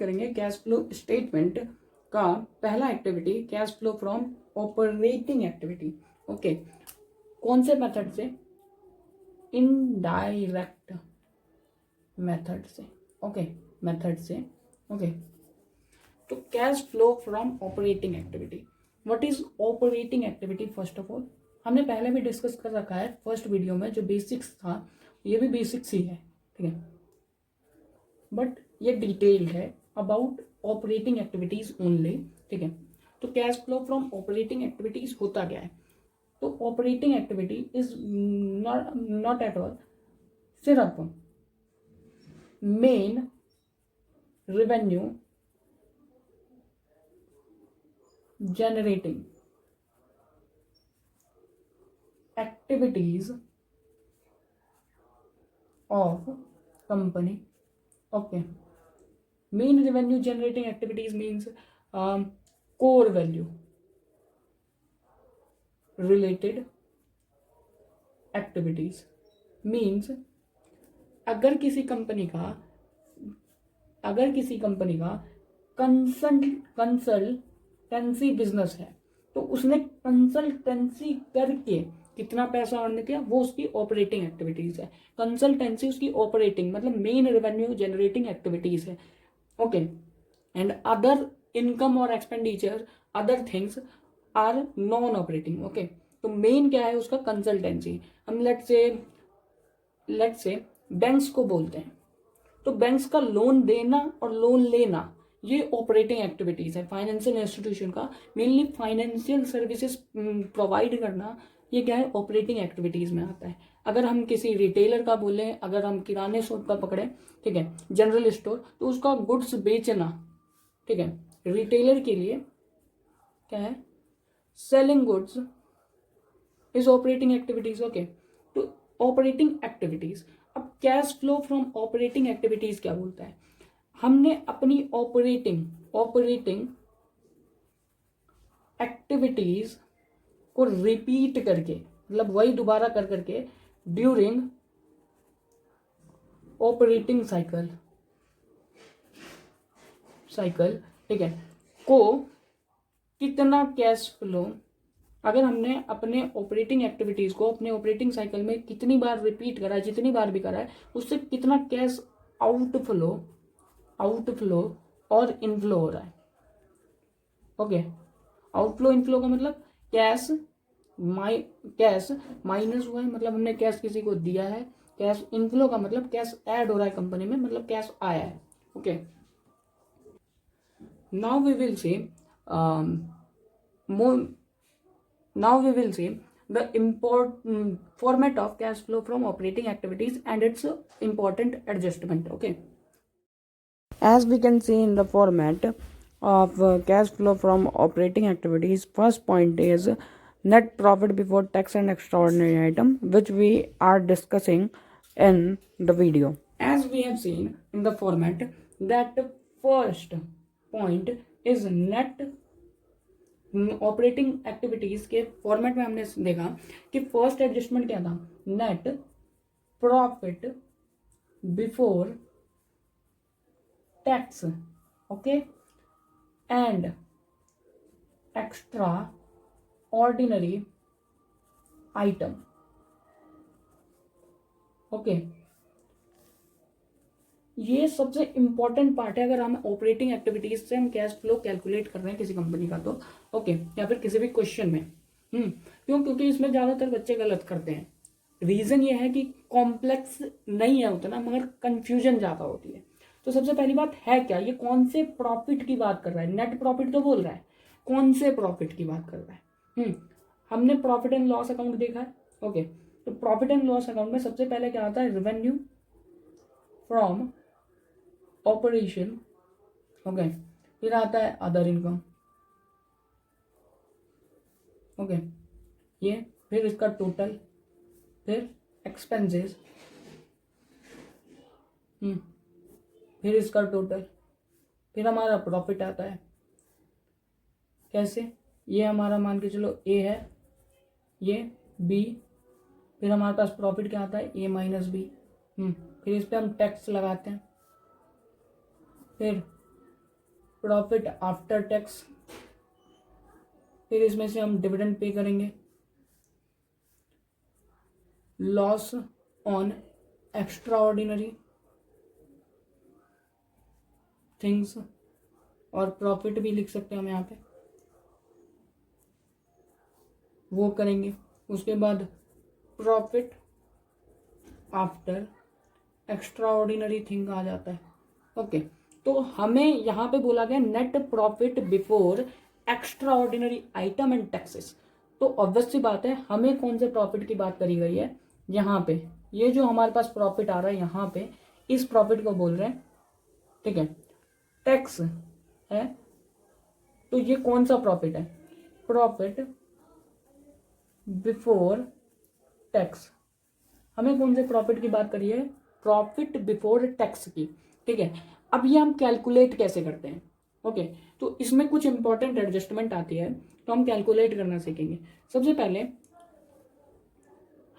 करेंगे cash flow statement का पहला activity, cash flow from operating activity. Okay, कौन से मेथड से? इनडायरेक्ट मेथड से। ओके, मेथड से। ओके, तो cash flow from operating activity. What is operating activity? First of all हमने पहले भी डिस्कस कर रखा है फर्स्ट वीडियो में, जो बेसिक्स था, ये भी बेसिक्स ही है, ठीक है, बट ये डिटेल है अबाउट ऑपरेटिंग एक्टिविटीज ओनली, ठीक है। तो cash flow from operating activities होता क्या है? तो operating activity is not at all सिर्फ main revenue generating activities of company. Okay, main revenue generating activities means core value related activities, means अगर किसी कंपनी का कंसल्टेंसी बिजनेस है तो उसने कंसल्टेंसी करके कितना पैसा अर्न किया, वो उसकी ऑपरेटिंग एक्टिविटीज है। कंसल्टेंसी उसकी ऑपरेटिंग मतलब मेन रेवेन्यू जनरेटिंग एक्टिविटीज है। ओके, एंड अदर इनकम और expenditure other things are non operating. Okay, तो मेन क्या है उसका? कंसल्टेंसी। हम लेट्स से बैंक्स को बोलते हैं, तो बैंक्स का लोन देना और लोन लेना ये ऑपरेटिंग एक्टिविटीज है। फाइनेंशियल इंस्टीट्यूशन का मेनली फाइनेंशियल सर्विसेज प्रोवाइड करना, ये क्या है? ऑपरेटिंग एक्टिविटीज में आता है। अगर हम किसी रिटेलर का बोले, अगर हम किराने शॉप का पकड़े, ठीक है, जनरल स्टोर, तो उसका गुड्स बेचना, ठीक है, रिटेलर के लिए क्या है? Selling goods is operating activities. Okay, तो ऑपरेटिंग एक्टिविटीज। अब cash flow from operating activities क्या बोलता है? हमने अपनी ऑपरेटिंग एक्टिविटीज को रिपीट करके, मतलब वही दोबारा कर करके ड्यूरिंग ऑपरेटिंग साइकिल, ठीक है, को कितना कैश फ्लो, अगर हमने अपने ऑपरेटिंग एक्टिविटीज को अपने ऑपरेटिंग साइकिल में कितनी बार रिपीट करा है, जितनी बार भी करा है, उससे कितना कैश आउटफ्लो और इनफ्लो हो रहा है। ओके, आउटफ्लो इनफ्लो का मतलब कैश माइनस हुआ है, मतलब हमने कैश किसी को दिया है। कैश इनफ्लो का मतलब कैश ऐड हो रहा है कंपनी में, मतलब कैश आया है। Okay, now we will see the important format of cash flow from operating activities and its important adjustment. Okay, as we can see in the format of cash flow from operating activities, first point is net profit before tax and extraordinary item, which we are discussing in the video. As we have seen in the format that first point is net operating activities के format में हमने देखा कि first adjustment क्या था? Net profit before tax, okay, and extraordinary item. Okay, ये सबसे important part है अगर हम ऑपरेटिंग एक्टिविटीज से हम कैश फ्लो कैलकुलेट कर रहे हैं किसी कंपनी का, तो ओके, या फिर किसी भी क्वेश्चन में। क्योंकि इसमें ज्यादातर बच्चे गलत करते हैं। रीजन ये है कि कॉम्प्लेक्स नहीं है उतना, मगर कंफ्यूजन ज्यादा होती है। तो सबसे पहली बात है क्या, ये कौन से प्रॉफिट की बात कर रहा है? नेट प्रॉफिट तो बोल रहा है, कौन से प्रॉफिट की बात कर रहा है? हमने प्रॉफिट एंड लॉस अकाउंट देखा है। ओके, तो प्रॉफिट एंड लॉस अकाउंट में सबसे पहले क्या आता है? Revenue from operation. ओके, फिर आता है अदर इनकम। ओके, ये फिर इसका टोटल, फिर एक्सपेंसेस, फिर इसका टोटल, फिर हमारा प्रॉफिट आता है। कैसे? ये हमारा मान के चलो ए है, ये बी, फिर हमारे पास प्रॉफिट क्या आता है? ए माइनस बी। फिर इस पे हम टैक्स लगाते हैं, फिर प्रॉफिट आफ्टर टैक्स, फिर इसमें से हम डिविडेंड पे करेंगे, loss on extra ordinary things, और प्रॉफिट भी लिख सकते हैं हम यहाँ पे, वो करेंगे। उसके बाद profit after extraordinary thing आ जाता है। ओके, तो हमें यहाँ पे बोला गया net profit before extraordinary item and taxes. तो ऑब्वियस सी बात है, हमें कौन से प्रॉफिट की बात करी गई है यहाँ पे, ये जो हमारे पास प्रॉफिट आ रहा है यहाँ पे, इस प्रॉफिट को बोल रहे हैं, ठीक है। टैक्स है, तो ये कौन सा प्रॉफिट है, प्रॉफिट बिफोर टैक्स। हमें कौन से प्रॉफिट की बात करी है, प्रॉफिट बिफोर टैक्स की, ठीक है। अब ये हम कैलकुलेट कैसे करते हैं, ओके, तो इसमें कुछ इंपॉर्टेंट एडजस्टमेंट आती है, तो हम कैलकुलेट करना सीखेंगे। सबसे पहले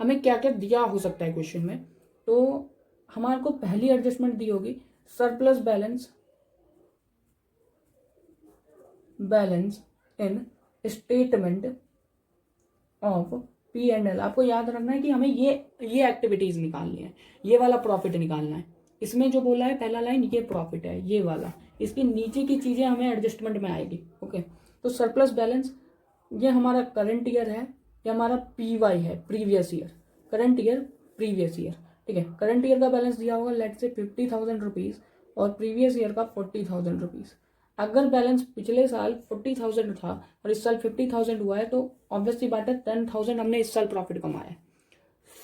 हमें क्या क्या दिया हो सकता है क्वेश्चन में, तो हमारे को पहली एडजस्टमेंट दी होगी surplus balance in statement of P and L. आपको याद रखना है कि हमें ये एक्टिविटीज निकालनी है, ये वाला प्रॉफिट निकालना है। इसमें जो बोला है पहला लाइन, ये प्रॉफिट है ये वाला, इसके नीचे की चीजें हमें एडजस्टमेंट में आएगी। ओके, तो सरप्लस बैलेंस ये हमारा करंट ईयर है, ये हमारा पीवाई है, previous year, current year previous year, ठीक है। करंट ईयर का बैलेंस दिया होगा लेट से 50,000 रुपीज और प्रीवियस ईयर का 40,000 रुपीज। अगर बैलेंस पिछले साल 40,000 था और इस साल 50,000 हुआ है, तो ऑब्वियसली बात है 10,000 हमने इस साल प्रॉफिट कमाया है।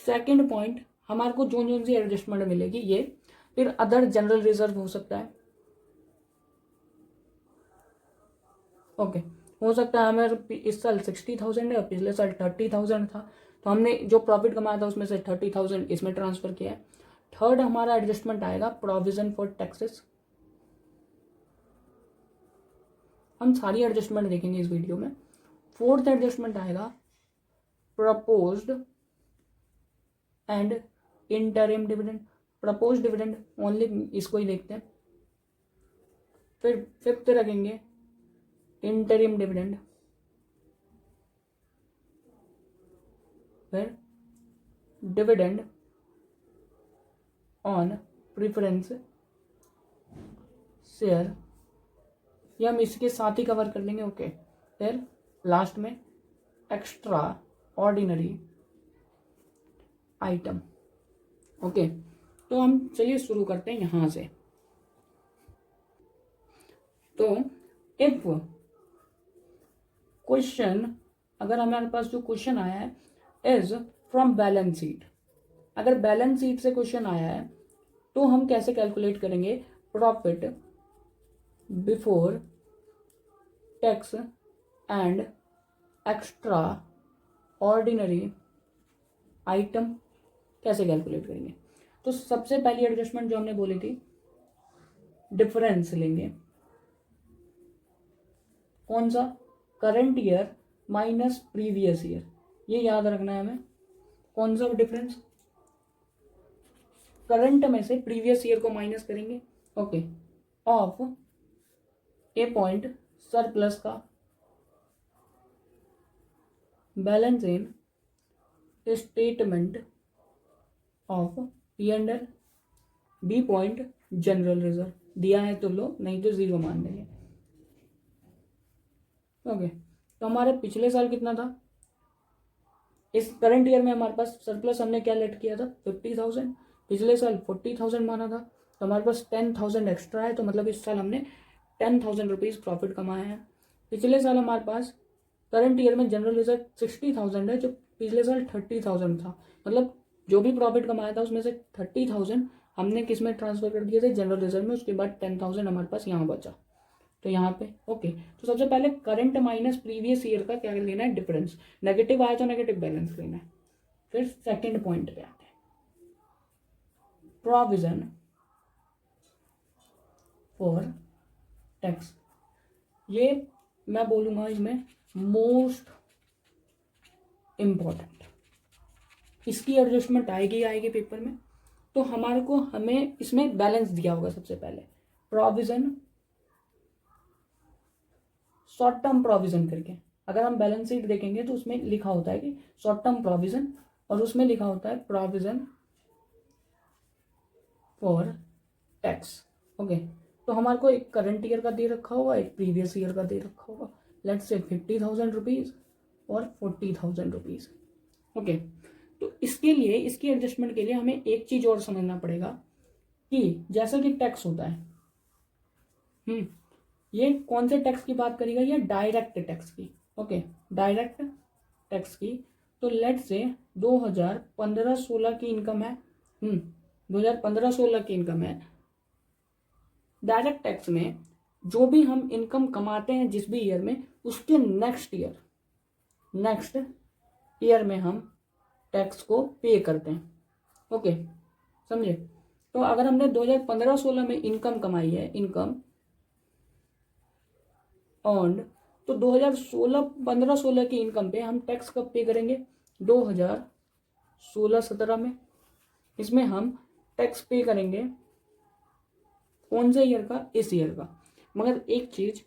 सेकंड पॉइंट, हमारे को जो सी एडजस्टमेंट मिलेगी ये, फिर अदर जनरल रिजर्व हो सकता है। ओके, हो सकता है हमें इस साल 60,000 है और पिछले साल 30,000 था, तो हमने जो प्रॉफिट कमाया था उसमें से 30,000 इसमें ट्रांसफर किया है। थर्ड हमारा एडजस्टमेंट आएगा प्रोविजन फॉर टैक्सेस। हम सारी एडजस्टमेंट देखेंगे इस वीडियो में। फोर्थ एडजस्टमेंट आएगा proposed and interim dividend. Proposed dividend only इसको ही देखते हैं। फिर फिफ्थ रखेंगे इंटरिम डिविडेंड, फिर डिविडेंड ऑन प्रिफरेंस शेयर, ये हम इसके साथ ही कवर कर लेंगे। ओके, फिर लास्ट में एक्स्ट्रा ऑर्डिनरी आइटम। ओके, तो हम चलिए शुरू करते हैं यहां से। तो इफ क्वेश्चन, अगर हमारे पास जो क्वेश्चन आया है इज फ्रॉम बैलेंस शीट, अगर बैलेंस शीट से क्वेश्चन आया है तो हम कैसे कैलकुलेट करेंगे profit before tax and extraordinary item, कैसे कैलकुलेट करेंगे। तो सबसे पहली एडजस्टमेंट जो हमने बोली थी, डिफरेंस लेंगे, कौन सा, current year minus previous year, ये याद रखना है हमें। कौन सा डिफरेंस, करंट में से प्रीवियस ईयर को माइनस करेंगे। Okay, of a point surplus का balance in statement of P and L, B point general reserve, दिया है तो लो, नहीं तो जीरो मान देंगे। ओके, तो हमारे पिछले साल कितना था, इस करंट ईयर में हमारे पास सरप्लस हमने क्या लेट किया था 50,000, पिछले साल 40,000 माना था, तो हमारे पास 10,000 एक्स्ट्रा है, तो मतलब इस साल हमने 10,000 रुपीज प्रॉफिट कमाया है। पिछले साल हमारे पास करंट ईयर में जनरल रिजर्व 60,000 है, जो पिछले साल 30,000 था, मतलब जो भी प्रॉफिट कमाया था उसमें से 30,000 हमने किस में ट्रांसफर कर दिए थे, जनरल रिजर्व में। उसके बाद 10,000 हमारे पास यहाँ बचा, तो यहाँ पे ओके। तो सबसे पहले करंट माइनस प्रीवियस ईयर का क्या लेना है, डिफरेंस, नेगेटिव आया तो नेगेटिव बैलेंस लेना है। फिर सेकंड पॉइंट पे आते हैं, प्रोविजन फॉर टैक्स। ये मैं बोलूंगा इसमें मोस्ट इंपॉर्टेंट, इसकी एडजस्टमेंट आएगी पेपर में। तो हमारे को हमें इसमें बैलेंस दिया होगा सबसे पहले, प्रोविजन शॉर्ट टर्म प्रोविजन करके। अगर हम बैलेंस शीट देखेंगे तो उसमें लिखा होता है कि शॉर्ट टर्म प्रोविजन, और उसमें लिखा होता है प्रोविजन फॉर टैक्स। ओके, तो हमारे को एक करंट ईयर का दे रखा होगा, एक प्रीवियस ईयर का दे रखा होगा, लेट्स से 50,000 रुपीज़ और 40,000 रुपीज़। ओके, तो इसके लिए, इसकी एडजस्टमेंट के लिए हमें एक चीज़ और समझना पड़ेगा कि जैसा कि टैक्स होता है, ये कौन से टैक्स की बात करेगा, ये डायरेक्ट टैक्स की। ओके, डायरेक्ट टैक्स की। तो लेट्स से 2015-16 की इनकम है, 2015-16 की इनकम है। डायरेक्ट टैक्स में जो भी हम इनकम कमाते हैं जिस भी ईयर में, उसके नेक्स्ट ईयर में हम टैक्स को पे करते हैं। ओके, समझे? तो अगर हमने 2015-16 में इनकम कमाई है, इनकम अर्न्ड, तो 2015-16 की इनकम पे हम टैक्स कब पे करेंगे? 2016-17 में। इसमें हम टैक्स पे करेंगे कौन से ईयर का? इस ईयर का। मगर एक चीज,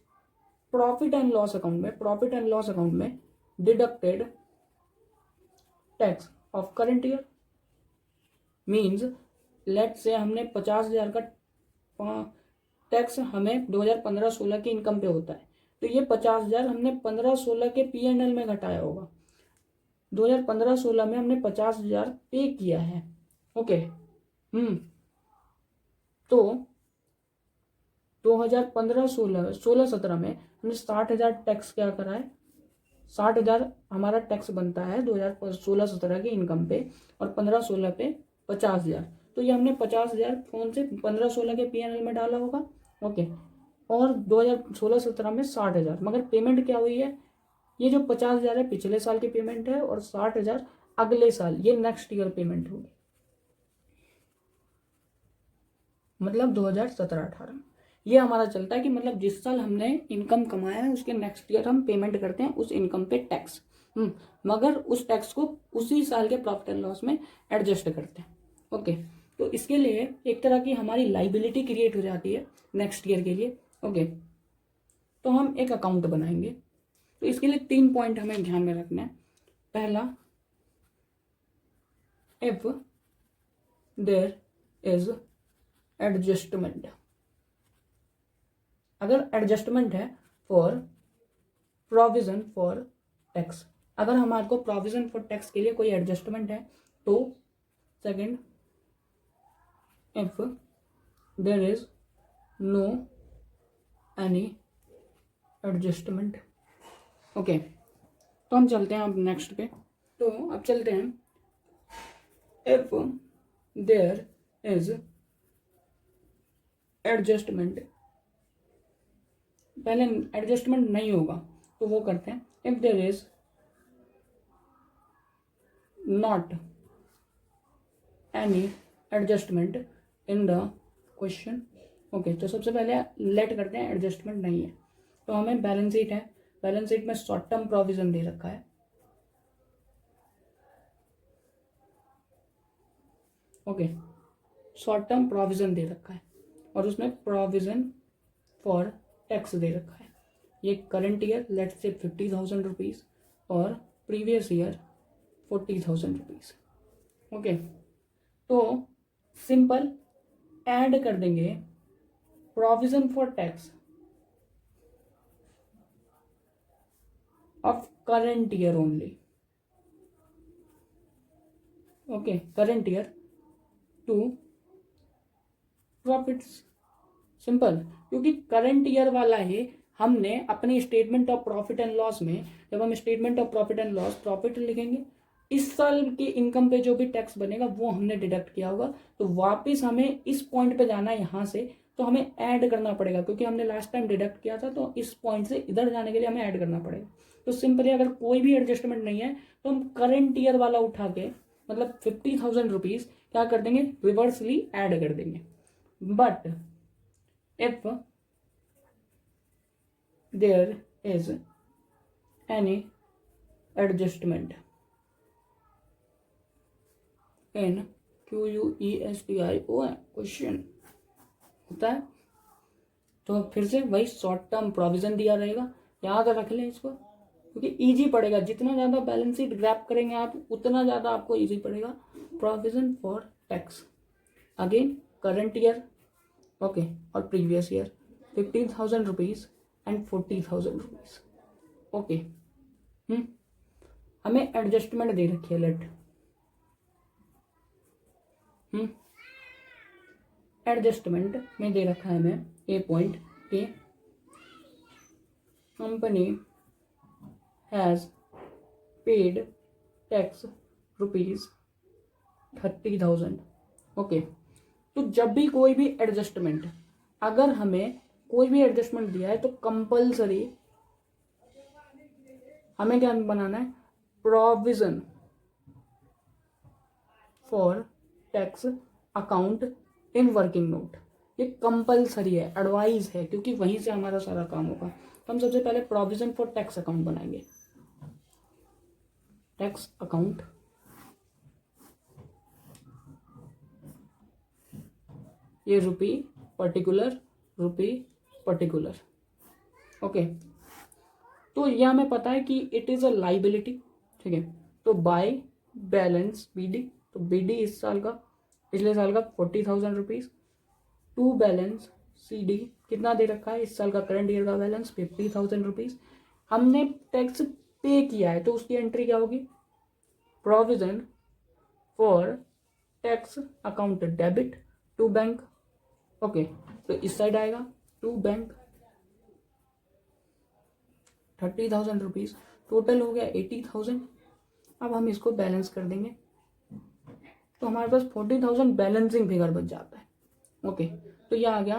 प्रॉफिट एंड लॉस अकाउंट में deducted tax of current year means, let's say हमने 50,000 का टैक्स हमें 2015-16 की इनकम पे होता है, तो ये 50,000 हमने 15-16 के P&L में घटाया होगा। 2015-16 में हमने 50,000 पे किया है। ओके, तो 2015-16 में हमने 60,000 टैक्स क्या करा है? 60,000 हमारा टैक्स बनता है 2016-17 की इनकम पे, और 15-16 पे 50,000। तो ये हमने 50,000 कौन से 15-16 के P&L में डाला होगा। ओके, और 2016-17 में 60,000, मगर पेमेंट क्या हुई है? ये जो 50,000 है पिछले साल की पेमेंट है, और 60,000 अगले साल, ये नेक्स्ट ईयर पेमेंट होगी, मतलब 2017-18। ये हमारा चलता है कि मतलब जिस साल हमने इनकम कमाया है उसके नेक्स्ट ईयर हम पेमेंट करते हैं उस इनकम पे टैक्स, मगर उस टैक्स को उसी साल के प्रॉफिट एंड लॉस में एडजस्ट करते हैं। ओके, तो इसके लिए एक तरह की हमारी लाइबिलिटी क्रिएट हो जाती है नेक्स्ट ईयर के लिए। ओके, तो हम एक अकाउंट बनाएंगे, तो इसके लिए 3 पॉइंट हमें ध्यान में रखना है। पहला, इफ देयर इज एडजस्टमेंट, अगर एडजस्टमेंट है फॉर प्रोविजन फॉर टैक्स, अगर हमारे को प्रोविजन फॉर टैक्स के लिए कोई एडजस्टमेंट है तो। Second, if there is no any adjustment. Okay, तो हम चलते हैं अब नेक्स्ट पे। तो अब चलते हैं, इफ देयर इज एडजस्टमेंट, पहले एडजस्टमेंट नहीं होगा तो वो करते हैं, if there is not any adjustment in the question. Okay, तो सबसे पहले लेट करते हैं एडजस्टमेंट नहीं है, तो हमें बैलेंस शीट है, बैलेंस शीट में शॉर्ट टर्म प्रोविजन दे रखा है। ओके, शॉर्ट टर्म प्रोविजन दे रखा है, और उसमें प्रोविजन फॉर टैक्स दे रखा है। ये current year let's say 50,000 rupees, और प्रीवियस ईयर 40,000 रुपीज़। ओके, तो सिंपल ऐड कर देंगे provision for tax of current year only. Okay, current year to profits, simple, क्योंकि करंट ईयर वाला ही हमने अपनी statement of profit and loss में, जब हम statement of profit and loss profit लिखेंगे, इस साल की इनकम पे जो भी टैक्स बनेगा वो हमने डिडक्ट किया होगा, तो वापस हमें इस पॉइंट पे जाना है यहाँ से, तो हमें ऐड करना पड़ेगा, क्योंकि हमने लास्ट टाइम डिडक्ट किया था, तो इस पॉइंट से इधर जाने के लिए हमें ऐड करना पड़ेगा। तो सिंपली अगर कोई भी एडजस्टमेंट नहीं है तो हम करंट ईयर वाला उठा के, मतलब 50,000 रुपीज़ क्या कर देंगे, रिवर्सली ऐड कर देंगे। But if there is any adjustment in QUESTIO question होता है, तो फिर से वही शॉर्ट टर्म प्रोविजन दिया रहेगा, याद रख लें इसको, क्योंकि इजी पड़ेगा। जितना ज़्यादा बैलेंस शीट ग्रैप करेंगे आप, उतना ज़्यादा आपको इजी पड़ेगा। Provision for tax, again current year, okay, और previous year, 15,000 rupees and 40,000 rupees, okay. हमें एडजस्टमेंट दे रखी है, लेट एडजस्टमेंट में दे रखा है हमें ए पॉइंट के company has paid tax ₹30,000, okay. तो जब भी कोई भी एडजस्टमेंट, अगर हमें कोई भी एडजस्टमेंट दिया है तो कंपल्सरी हमें क्या बनाना है, provision for tax account in working note. ये कंपल्सरी है, एडवाइस है, क्योंकि वहीं से हमारा सारा काम होगा। तो हम सबसे पहले प्रोविजन फॉर टैक्स अकाउंट बनाएंगे। टैक्स अकाउंट, ये रुपी पर्टिकुलर, ओके। तो यह हमें पता है कि इट इज अ लाइबिलिटी, ठीक है। तो बाय बैलेंस बीडी, तो बीडी इस साल का, पिछले साल का 40,000 रुपीज, टू बैलेंस सीडी कितना दे रखा है, इस साल का करंट ईयर का बैलेंस 50,000 रुपीज। हमने टैक्स पे किया है तो उसकी एंट्री क्या होगी, provision for tax account debit to bank, okay. तो इस साइड आएगा टू बैंक, 30,000 रुपीज, टोटल हो गया 80,000। अब हम इसको बैलेंस कर देंगे तो हमारे पास 40,000 बैलेंसिंग फिगर बच जाता है, ओके। तो यह आ गया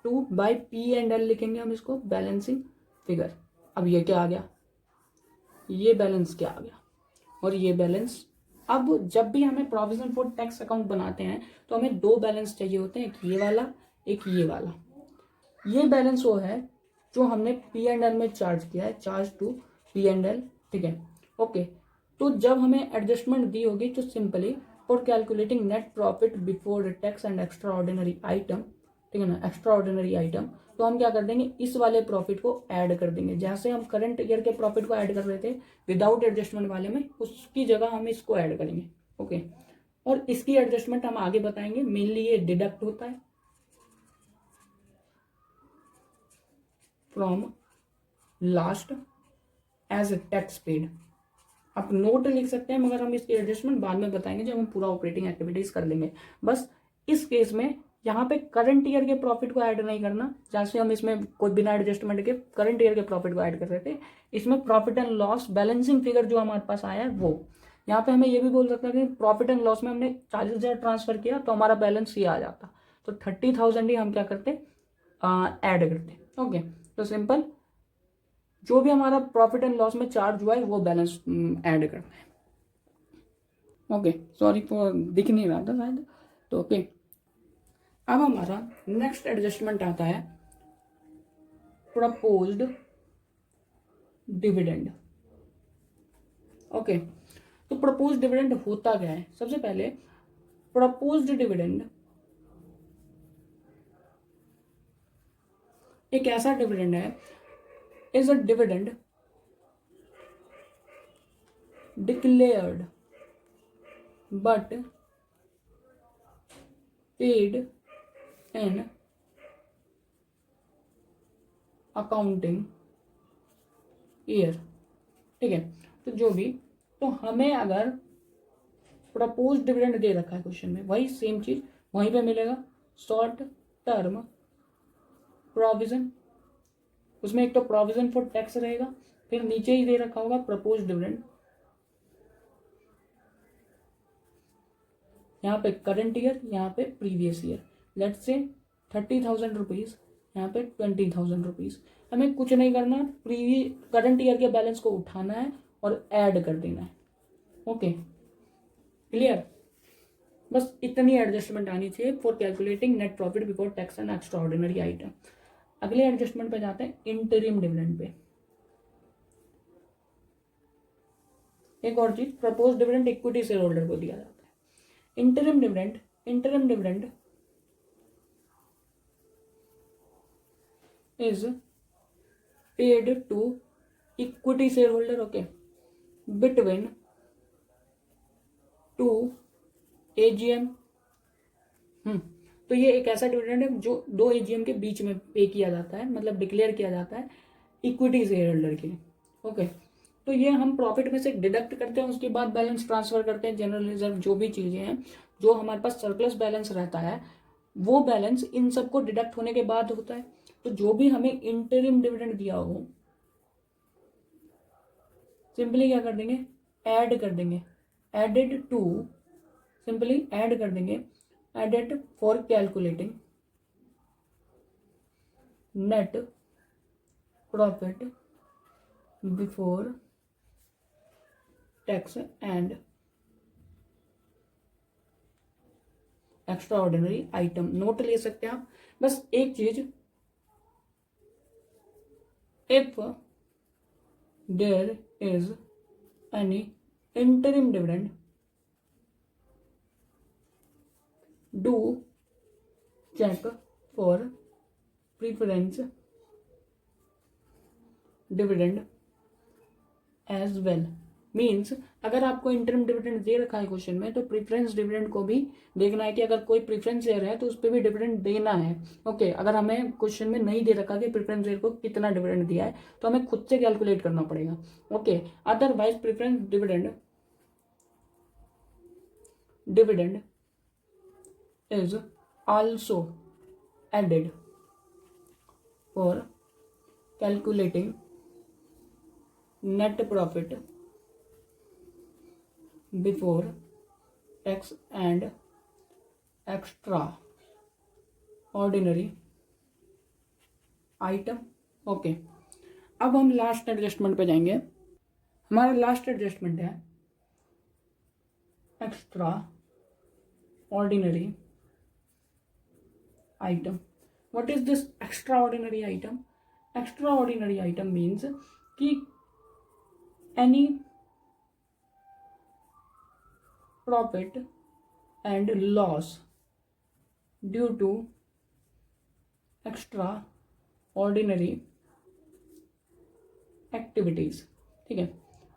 2/P&L, लिखेंगे हम इसको बैलेंसिंग फिगर। अब ये क्या आ गया, ये बैलेंस क्या आ गया, और ये बैलेंस। अब जब भी हमें प्रोविजन फॉर टैक्स अकाउंट बनाते हैं तो हमें दो बैलेंस चाहिए होते हैं, एक ये वाला, एक ये वाला। ये बैलेंस वो है जो हमने P&L में चार्ज किया है, चार्ज टू P&L, ठीक है, ओके। तो जब हमें एडजस्टमेंट दी होगी तो simply for calculating net profit before tax and extraordinary item, ठीक है ना, एक्स्ट्रा ऑर्डिनरी आइटम, तो हम क्या कर देंगे, इस वाले प्रॉफिट को ऐड कर देंगे। जैसे हम करंट ईयर के प्रॉफिट को ऐड कर रहे थे विदाउट एडजस्टमेंट वाले में, उसकी जगह हम इसको ऐड करेंगे, ओके। और इसकी एडजस्टमेंट हम आगे बताएंगे। मेनली ये डिडक्ट होता है from last as tax paid. आप नोट लिख सकते हैं, मगर हम इसकी एडजस्टमेंट बाद में बताएंगे जब हम पूरा ऑपरेटिंग एक्टिविटीज कर लेंगे। बस इस केस में यहाँ पे करंट ईयर के प्रॉफिट को ऐड नहीं करना, जैसे हम इसमें कोई बिना एडजस्टमेंट के करंट ईयर के प्रॉफिट को ऐड कर रहे थे। इसमें profit and loss balancing figure जो हमारे पास आया है वो, यहाँ पे हमें ये भी बोल सकता है कि प्रॉफिट एंड लॉस में हमने 40,000 ट्रांसफर किया तो हमारा बैलेंस ये आ जाता, तो 30,000 ही हम क्या करते, ऐड करते, ओके। तो सिंपल जो भी हमारा प्रॉफिट एंड लॉस में चार्ज हुआ है वो बैलेंस ऐड करना है, ओके। सॉरी फॉर दिख नहीं रहा था शायद, तो ओके। अब हमारा नेक्स्ट एडजस्टमेंट आता है प्रपोज्ड डिविडेंड, ओके। तो प्रपोज्ड डिविडेंड होता क्या है, सबसे पहले प्रपोज्ड डिविडेंड एक ऐसा डिविडेंड है, is a dividend declared but paid in accounting year, ठीक है। तो जो भी, तो हमें अगर प्रपोज डिविडेंड दे रखा है क्वेश्चन में, वही सेम चीज वहीं पे मिलेगा, शॉर्ट टर्म प्रोविजन, उसमें एक तो प्रोविजन फॉर टैक्स रहेगा, फिर नीचे ही दे रखा होगा प्रपोज डिविडेंड, यहाँ पे करंट ईयर, यहाँ पे previous year. Let's say 30,000 rupees, यहाँ पे 20,000 रुपीज। हमें कुछ नहीं करना, करंट ईयर के बैलेंस को उठाना है और ऐड कर देना है, ओके, क्लियर। बस इतनी एडजस्टमेंट आनी चाहिए for calculating net profit before tax and extraordinary item. अगले एडजस्टमेंट पे जाते हैं, इंटरिम डिविडेंड पे। एक और चीज, propose dividend equity share holder को दिया जाता है। Interim dividend is paid to equity share holder, okay, between two AGM. तो ये एक ऐसा डिविडेंड है जो दो एजीएम के बीच में पे किया जाता है, मतलब डिक्लेयर किया जाता है इक्विटी शेयर होल्डर के लिए, ओके। तो ये हम प्रॉफिट में से डिडक्ट करते हैं, उसके बाद बैलेंस ट्रांसफर करते हैं, जनरल रिजर्व, जो भी चीजें हैं, जो हमारे पास सरप्लस बैलेंस रहता है वो बैलेंस इन सबको डिडक्ट होने के बाद होता है। तो जो भी हमें इंटरिम डिविडेंड दिया हो, सिंपली क्या कर देंगे, ऐड कर देंगे, एडेड टू, सिंपली ऐड कर देंगे, added for calculating net profit before tax and extraordinary item. Note ले सकते हैं आप। बस एक चीज, if there is any interim dividend, do check for preference dividend as well. Means अगर आपको इंटरम डिविडेंड दे रखा है क्वेश्चन में, तो प्रीफरेंस डिविडेंड को भी देखना है कि अगर कोई प्रीफरेंस शेयर है तो उस पर भी डिविडेंड देना है, ओके। अगर हमें क्वेश्चन में नहीं दे रखा कि प्रीफरेंस शेयर को कितना डिविडेंड दिया है, तो हमें खुद से कैलकुलेट करना पड़ेगा, okay. Otherwise preference dividend is also added for calculating net profit before tax and extraordinary item, okay. अब हम लास्ट एडजस्टमेंट पे जाएंगे। हमारा लास्ट एडजस्टमेंट है extraordinary item. What is this extraordinary item? Extraordinary item means कि any profit and loss due to extraordinary activities, ठीक है।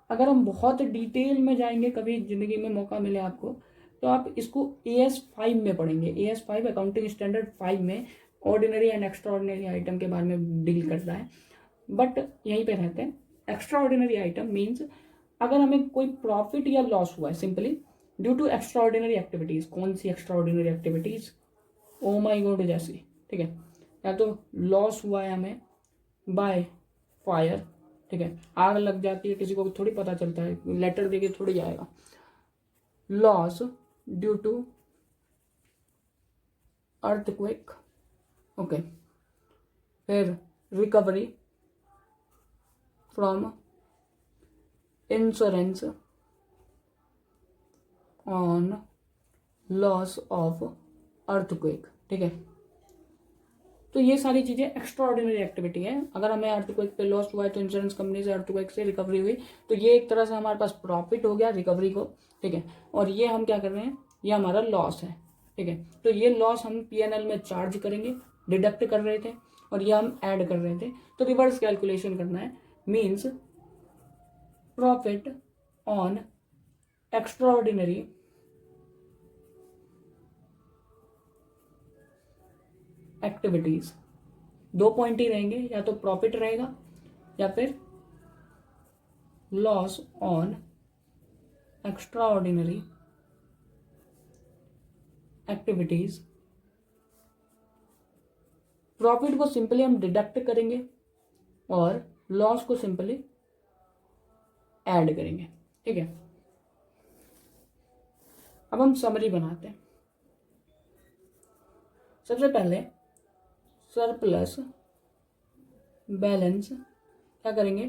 अगर हम बहुत डिटेल में जाएंगे, कभी जिंदगी में मौका मिले आपको, तो आप इसको AS5 में पढ़ेंगे। AS5 अकाउंटिंग स्टैंडर्ड 5 में ordinary and extraordinary item के बारे में डील करता है, बट यहीं पे रहते हैं। एक्स्ट्रा ऑर्डिनरी आइटम मीन्स अगर हमें कोई प्रॉफिट या लॉस हुआ है simply due to extraordinary activities. कौन सी extraordinary activities? Oh my god जैसी, ठीक है। या तो लॉस हुआ है हमें बाय फायर, ठीक है, आग लग जाती है, किसी को थोड़ी पता चलता है, लेटर देके थोड़ी जाएगा। Loss due to earthquake, okay. फिर recovery from insurance on loss of earthquake, ठीक है। तो ये सारी चीजें एक्स्ट्रा ऑर्डिनरी एक्टिविटी है। अगर हमें अर्थक्वेक पे लॉस हुआ है तो इंश्योरेंस कंपनी से अर्थक्वेक से रिकवरी हुई, तो ये एक तरह से हमारे पास प्रॉफिट हो गया रिकवरी को, ठीक है। और ये हम क्या कर रहे हैं, ये हमारा लॉस है, ठीक है। तो ये लॉस हम PNL में चार्ज करेंगे, डिडक्ट कर रहे थे, और ये हम ऐड कर रहे थे, तो रिवर्स कैलकुलेशन करना है। Means profit on extraordinary activities, 2 point ही रहेंगे, या तो प्रॉफिट रहेगा या फिर loss on extraordinary activities. Profit को सिंपली हम डिडक्ट करेंगे और लॉस को सिंपली ऐड करेंगे, ठीक है। अब हम समरी बनाते हैं। सबसे पहले सरप्लस बैलेंस क्या करेंगे,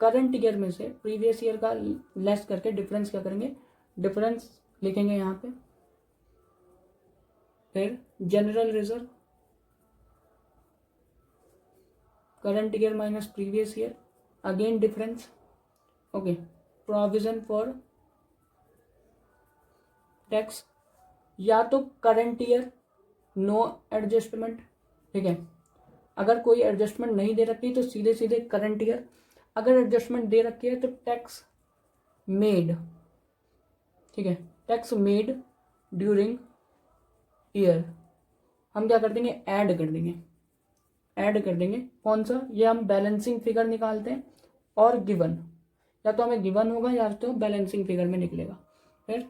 करंट ईयर में से प्रीवियस ईयर का लेस करके डिफरेंस क्या करेंगे, डिफरेंस लिखेंगे यहाँ पे। फिर general reserve, current year minus previous year, again difference, okay. Provision for tax, या तो करंट ईयर नो एडजस्टमेंट, ठीक है, अगर कोई एडजस्टमेंट नहीं दे रखी तो सीधे सीधे करंट ईयर, अगर एडजस्टमेंट दे रखी है तो टैक्स मेड, ठीक है, टैक्स मेड ड्यूरिंग ईयर हम क्या कर देंगे, ऐड कर देंगे, ऐड कर देंगे। कौन सा, ये हम बैलेंसिंग फिगर निकालते हैं और गिवन, या तो हमें गिवन होगा या तो बैलेंसिंग फिगर में निकलेगा। फिर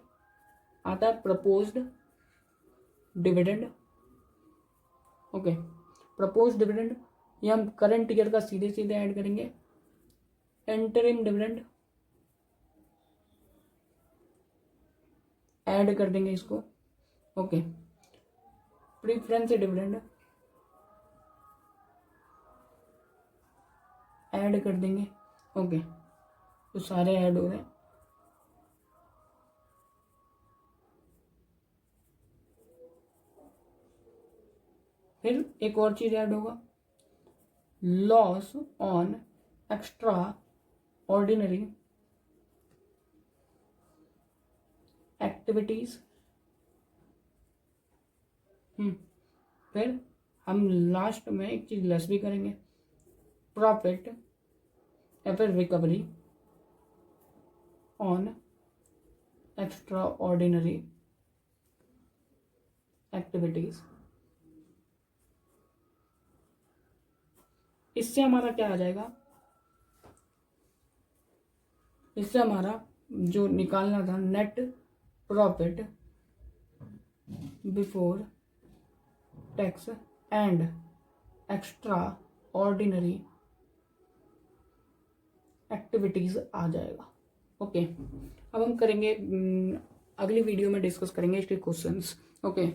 आता है proposed dividend, okay, proposed dividend ये हम करंट ईयर का सीधे सीधे ऐड करेंगे। इंटरिम डिविडेंड ऐड कर देंगे इसको, ओके। प्रीफरेंस डिविडेंड ऐड कर देंगे, ओके। तो सारे ऐड हो रहे हैं। फिर एक और चीज ऐड होगा, loss on extraordinary activities. फिर हम लास्ट में एक चीज लेस भी करेंगे, प्रॉफिट या फिर recovery on extraordinary activities. इससे हमारा क्या आ जाएगा, इससे हमारा जो निकालना था net profit before tax and extraordinary activities आ जाएगा, ओके। अब हम करेंगे अगली वीडियो में डिस्कस करेंगे इसके क्वेश्चंस, ओके।